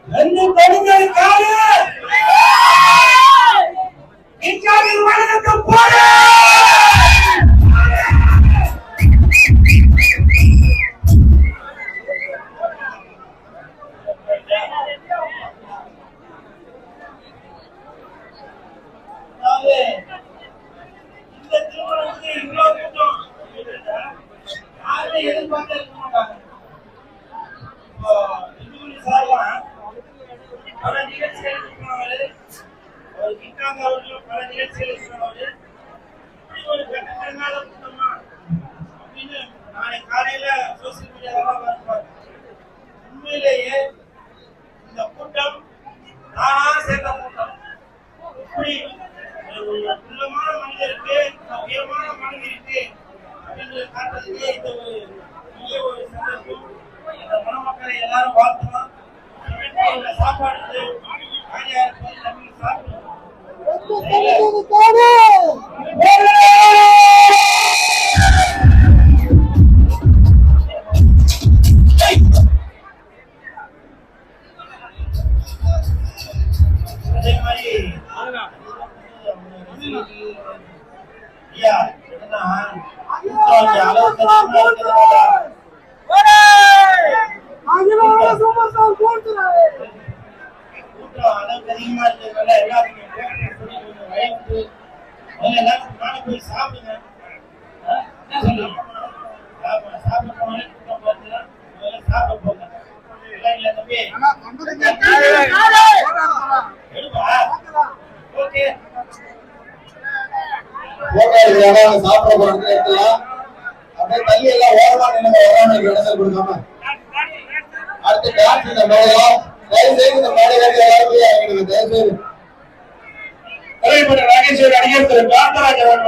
ரெண்டு பெண்கள் காலு இந்தியாவில் வழங்கத்து போட இந்த திருமணத்துக்கு இவ்வளவு கூட்டம் யாருமே எதிர்பார்த்து இருக்க மாட்டாங்க. பல நிகழ்ச்சிகள் இருக்கிறவரு ஒரு கிட்டாங்க அவர்களும் பல நிகழ்ச்சிகள் இருக்கிறவரு ஒரு கட்டணங்கால கூட்டமா அப்படின்னு நாளைக்கு காலையில சோசியல் மீடியாவெல்லாம் வருவாங்க. உண்மையிலேயே இந்த கூட்டம் நானா சேர்ந்த கூட்டம். இப்படி உள்ளமான மனிதருக்கு உயரமான மனிதருக்கு அப்படின்னு காட்டுறதுக்கே இந்த ஒரு சந்தர்ப்பம். இந்த மணமக்களை எல்லாரும் வாழ்த்தலாம். சாப்பாடு அதே மாதிரி அளவுக்கு அதிகமா இருக்கிறதுனால எல்லாருக்கும் நானும் போய் சாப்பிடுங்க. சாப்பிட போங்க தம்பி ஓகே சாப்பிட போறாங்க எடுத்துலாம். அப்படியே தள்ளி எல்லாம் ஓரமா நின்று ஓரமா இடத்துல கொடுக்காம அடுத்து டான்ஸ் இந்த மேடையா தயவு செய்து இந்த மேடைகளுக்கு எல்லாரும் தயவு செய்து ராகேஸ்வரி அடிகள் திரு காந்தராஜ் அவர்கள்